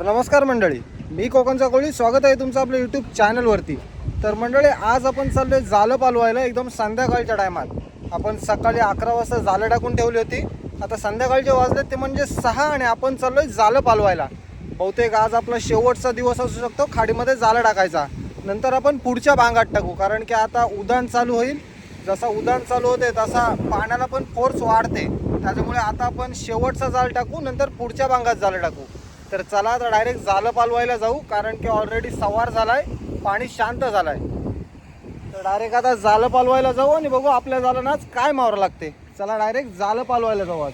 नमस्कार मंडळी, मी कोकणचा कोळी. स्वागत आहे तुमचं आपल्या यूट्यूब चॅनलवरती. तर मंडळी, आज आपण चाललो आहे जालं पालवायला. एकदम संध्याकाळच्या टायमात. आपण सकाळी 11 वाजता जालं टाकून ठेवली होती. आता संध्याकाळचे वाजले ते म्हणजे 6 आणि आपण चाललो आहे जालं पालवायला. बहुतेक आज आपला शेवटचा दिवस असू शकतो खाडीमध्ये जालं टाकायचा. नंतर आपण पुढच्या भागात टाकू, कारण की आता उधाण चालू होईल. जसा उधाण चालू होते तसा पाण्याला पण फोर्स वाढते. त्याच्यामुळे आता आपण शेवटचा जाळ टाकू, नंतर पुढच्या भागात जालं टाकू. तर चला आता डायरेक्ट जालं पालवायला जाऊ, कारण की ऑलरेडी सवार झालाय, पाणी शांत झालाय. तर डायरेक्ट आता जालं पालवायला जाऊ आणि बघू आपल्या जालांना आज काय मावरं लागते. चला डायरेक्ट जालं पालवायला जाऊ.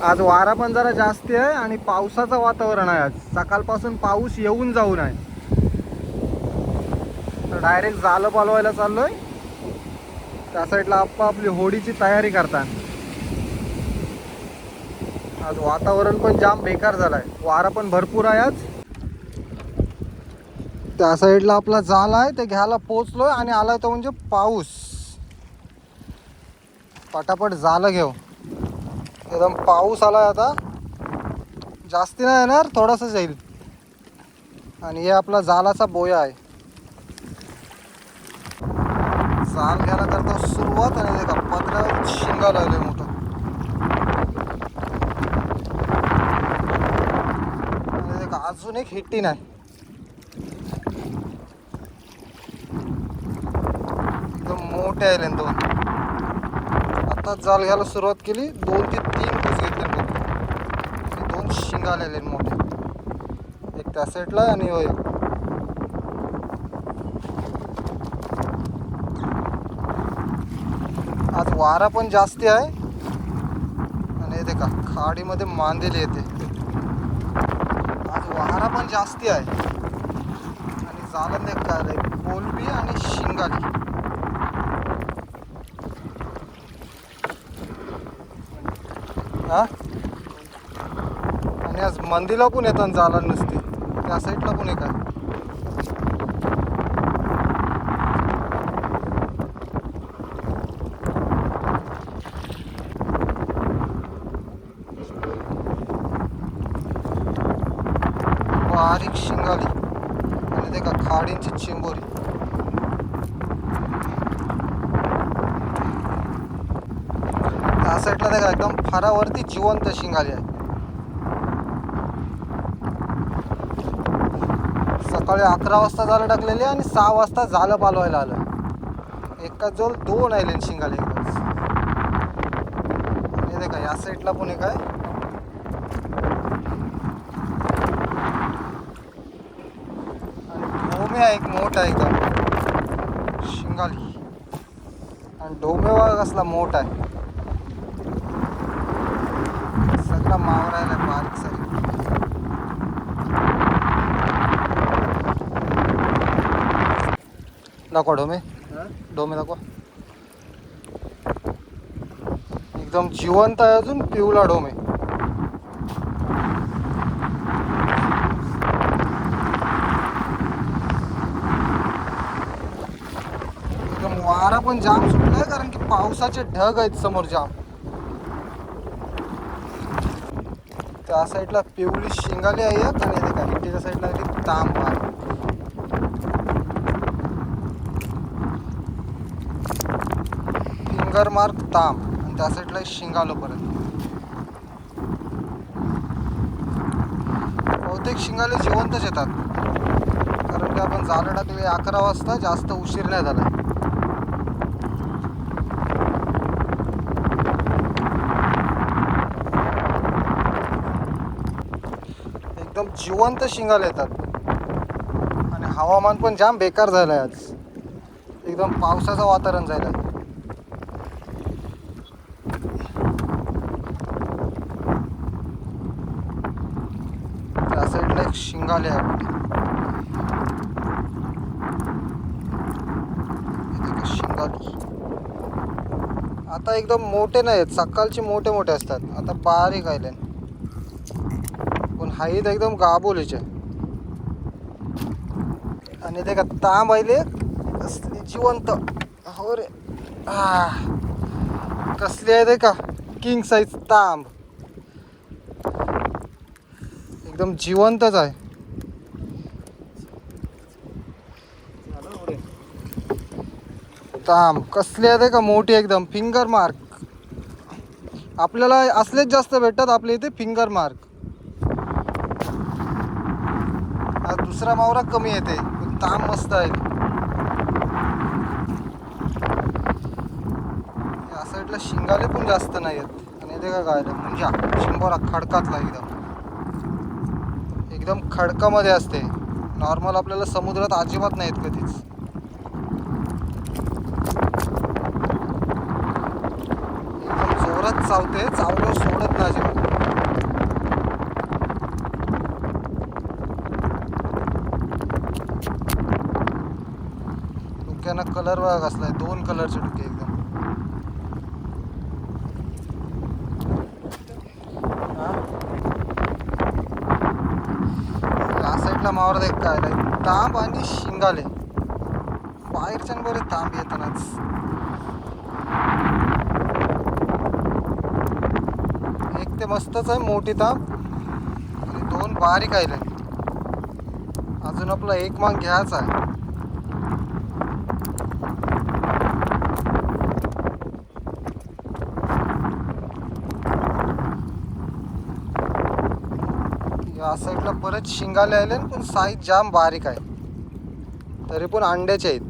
आज वारा पण जरा जास्ती आहे आणि पावसाचं वातावरण आहे. आज सकाळपासून पाऊस येऊन जाऊन आहे. तर डायरेक्ट जालं पालवायला चाललोय. त्या साईडला आप्पा आपली होडीची तयारी करतात. आज वातावरण पण जाम बेकार झालाय, वारा पण भरपूर आहे आज. त्या साईडला आपला जाल आहे ते घ्यायला पोचलोय आणि आलाय तो म्हणजे पाऊस. पटापट जालं घेऊ. एकदम पाऊस आलाय, आता जास्ती नाही येणार, थोडासाच येईल. आणि हे आपला जालाचा बोया आहे. जाल घ्यायला करतो सुरुवात आणि ते पत्र्यावर शिंगा लागले मोठं. अजून एक हिट्टी नाही. एकदम मोठे आले दोन. आता जाल घ्यायला सुरुवात केली, 2 ते 3 घुस घेतले आणि 2 शिंगा आलेले मोठे. एक त्या साईडला आणि होय. आज वारा पण जास्ती आहे आणि येते का खाडीमध्ये मांदेली येते. वारा पण जास्ती आहे आणि जालन देख काय कोलबी आणि शिंगाली. हा, आणि आज मंदीला पण येतात जालन नसते. त्या साईडला पण एक आहे. बारीक शिंगाली आणि ते का खाडींची चिंबोरी. त्या साईडला ते का एकदम फारावरती जिवंत शिंगाली आहे. सकाळी 11 वाजता जालं टाकलेली आणि 6 वाजता जालं पालवायला आलं. एकाच जवळ 2 आले शिंगाली एकच. आणि ते का या साईडला पण एक आहे. एक मोठा एकदम शिंगाली आणि डोमेवा कसला मोठा आहे. सगळा मावरायला बारीक सारी. दाखवा डोमे, डोमे दाखवा. एकदम जिवंत आहे, अजून पिवला डोमे. वारा पण जाम सुटलाय, कारण की पावसाचे ढग आहेत समोर जाम. त्या साईडला पिवळी शिंगाली आहे एक आणि ते हिट्टीच्या साईडला तांब आहे. फिंगर मार्क तांब आणि त्या साईडला शिंगालो परत. बहुतेक शिंगाले जिवंतच येतात, कारण की आपण जालं टाकले 11 वाजता, जास्त उशीर नाही झाला. एकदम जिवंत शिंगाले येतात आणि हवामान पण जाम बेकार झालं आहे आज. एकदम पावसाचं वातावरण झालं आहे. त्या साईडला एक शिंगाले आहे. शिंगाली आता एकदम मोठे नाही आहेत, सकाळचे मोठे मोठे असतात. आता बारीक आले पण हाईत एकदम गाबोलीचे. आणि ते का तांब आले कसली जिवंत. हो रे, कसली आहे ते का किंग साईज तांब. एकदम जिवंतच आहे. ताम कसली आहे का मोठी एकदम फिंगर मार्क. आपल्याला असलेच जास्त भेटतात आपल्या इथे फिंगर मार्क. हा दुसरा मावरा कमी येते पण ताम मस्त आहे. या साईडला शिंगाले पण जास्त नाही आहेत. आणि ते का काय म्हणजे शिंबोरा खडकातला एकदम खडकामध्ये असते. नॉर्मल आपल्याला समुद्रात अजिबात नाहीत कधीच. एकदम जोरात चावते, चावल्यावर सोडत नाही अजिबात. डोक्यानं कलर बघा कसलाय, 2 कलरचे डोके एकदम. या साईडला मावर देख काय तांब आणि शिंगाले बाहेरच्या बरे तांब येतानाच. एक ते मस्तच आहे मोठी तांब आणि 2 बारीक आहे. अजून आपला एक माग घ्यायचा आहे. या साईडला परत शिंगाले आले पण साईज जाम बारीक आहे. तरी पण अंड्याचे आहेत.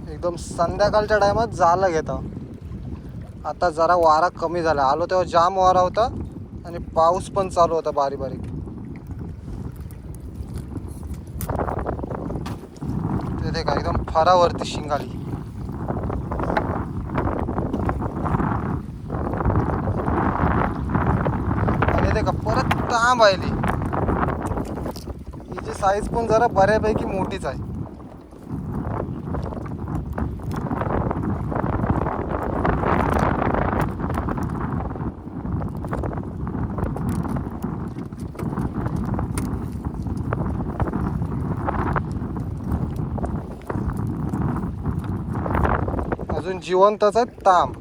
एकदम संध्याकाळच्या टायमात जायला घेतो. आता जरा वारा कमी झाला. आलो तेव्हा जाम वारा होता आणि पाऊस पण चालू होता बारीक बारीक. ते का एकदम फरावरती शिंगाली. आणि ते का परत तांब आली. हिची साईज पण जरा बऱ्यापैकी मोठीच आहे. अजून जिवंतच आहे तांब.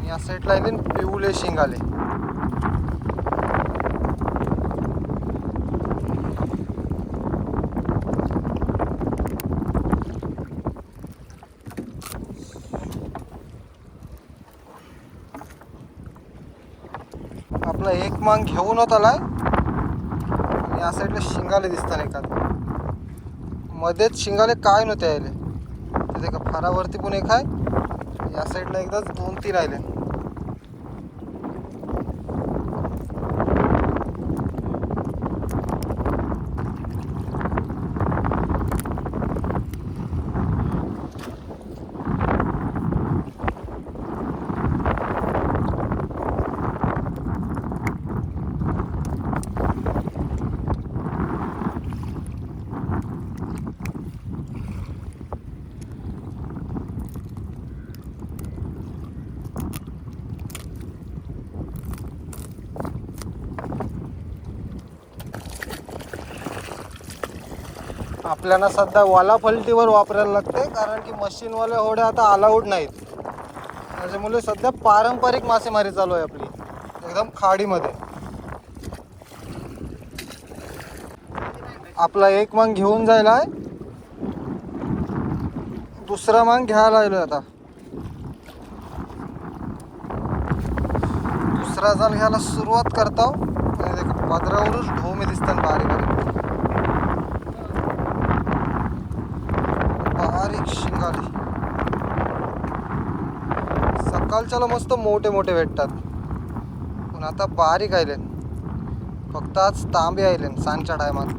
या साईडला आहे पिवळे शिंगाले. आपला एक मांग घेऊन होत आलाय. या साईडला शिंगाले दिसतात एखाद. मध्येच शिंगाले काय नव्हते यायले. तिथे का फारावरती पण एक आहे. या साईडला एकदाच 2-3 राहिले. आपल्याला सध्या वाला फलटीवर वापरायला लागते कारण की मशीनवाल्या होड्या आता अलाउड नाहीत. त्याच्यामुळे सध्या पारंपरिक मासेमारी चालू आहे आपली एकदम खाडीमध्ये. आपला एक मांग घेऊन जायला आहे. दुसरा मांग घ्यायला आलोय आता. दुसरा जाल घ्यायला सुरुवात करतो. पदरावरच ढोमे दिसतात बारीक बारीक शिंगाली. सकाळच्याला मस्त मोठे मोठे भेटतात पण आता बारीक आले. फक्त आज तांबे आले सांजच्या टायमात.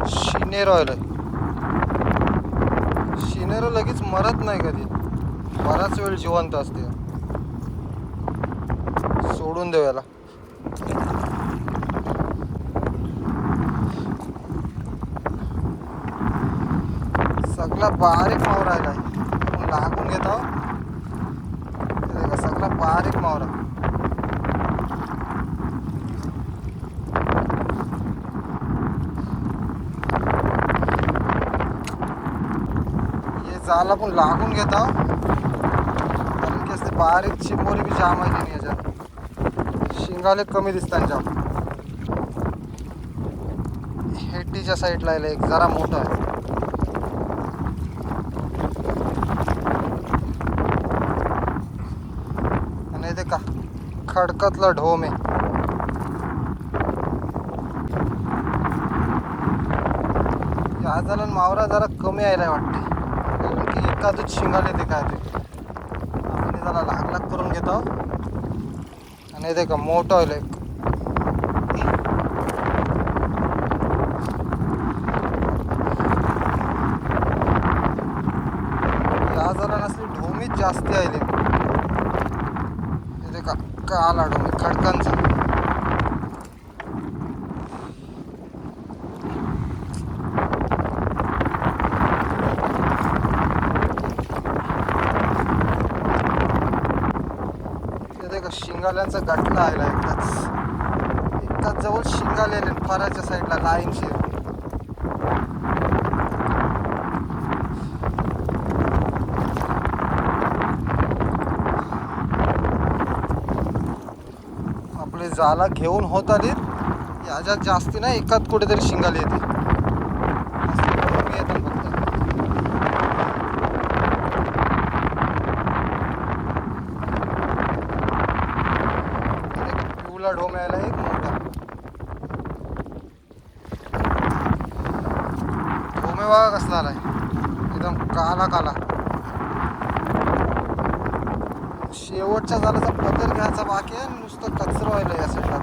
शिनेरो आले. शिनेरो लगेच मरत नाही कधी. बराच वेळ जिवंत असते. सोडून देऊ याला. सगळा बारीक मावरा आहे काय लागून घेत आहो. सगळा बारीक मावरा. हे जाल आपण लागून घेत आहो कारण की असते बारीक चिंबोरी बी जाम आहे की याच्यात. शिंगाले कमी दिसतात जाम. हेटीच्या साईडला एक जरा मोठं आहे. आणि ते का खडकतला ढोम आहे. या झाला मावरा जरा कमी यायला वाटते कारण की एखादच शिंगाले ते काय ते आपण त्याला लाग लाग करून घेतो. आणि ते का मोठं आहे एक. या जरा नसली ढोमीच जास्ती आले. ते का आला ढोमी खडकांचा. शिंगाल्यांचा गटला आला एकाच जवळ शिंगाले फराच्या साईडला लाईनशी. आपले जाला घेऊन होत आली याच्यात जास्ती नाही एकाच कुठेतरी शिंगाले येते. ढोम यायला एक मोठा ढोमे बघा कसला आलाय एकदम काला काला. शेवटच्या झाल्याचा पदर घ्यायचा बाकी आहे. नुसतं कचरा व्हायला या साईडला.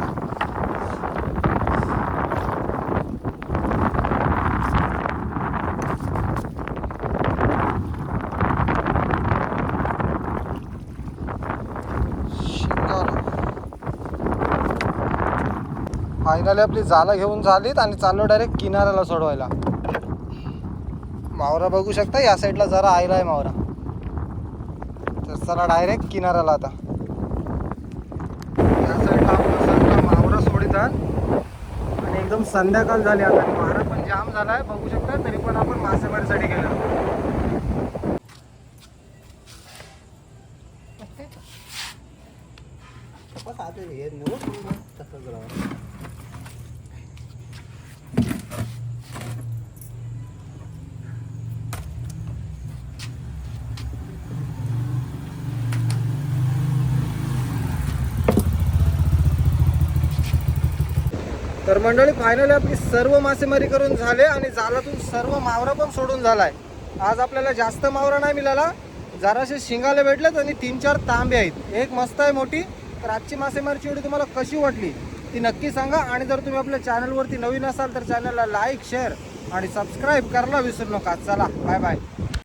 फायनली आपली जालं घेऊन झालीत आणि चाललो डायरेक्ट किनाऱ्याला सोडवायला. मावरा बघू शकता या साईडला जरा आयला आहे मावरा. तर चला डायरेक्ट किनाऱ्याला आता. या साईडला आपला सगळा मावरा सोडितात आणि एकदम संध्याकाळ झाली आता. मारा पण जाम झाला आहे बघू शकता. तरी पण आपण मासेमारीसाठी गेलो. तर मंडळी फायनली आपली सर्व मासेमारी करून झाले आणि जालातून सर्व मावरा पण सोडून झालाय. आज आपल्याला जास्त मावरा नाही मिळाला. जराशे शिंगाले भेटलेत आणि 3-4 तांबे आहेत. एक मस्त आहे मोठी. तर आजची मासेमारीची व्हिडिओ तुम्हाला कशी वाटली ती नक्की सांगा. आणि जर तुम्ही आपल्या चॅनलवरती नवीन असाल तर चॅनलला लाईक शेअर आणि सबस्क्राईब करायला विसरू नका. चला बाय बाय.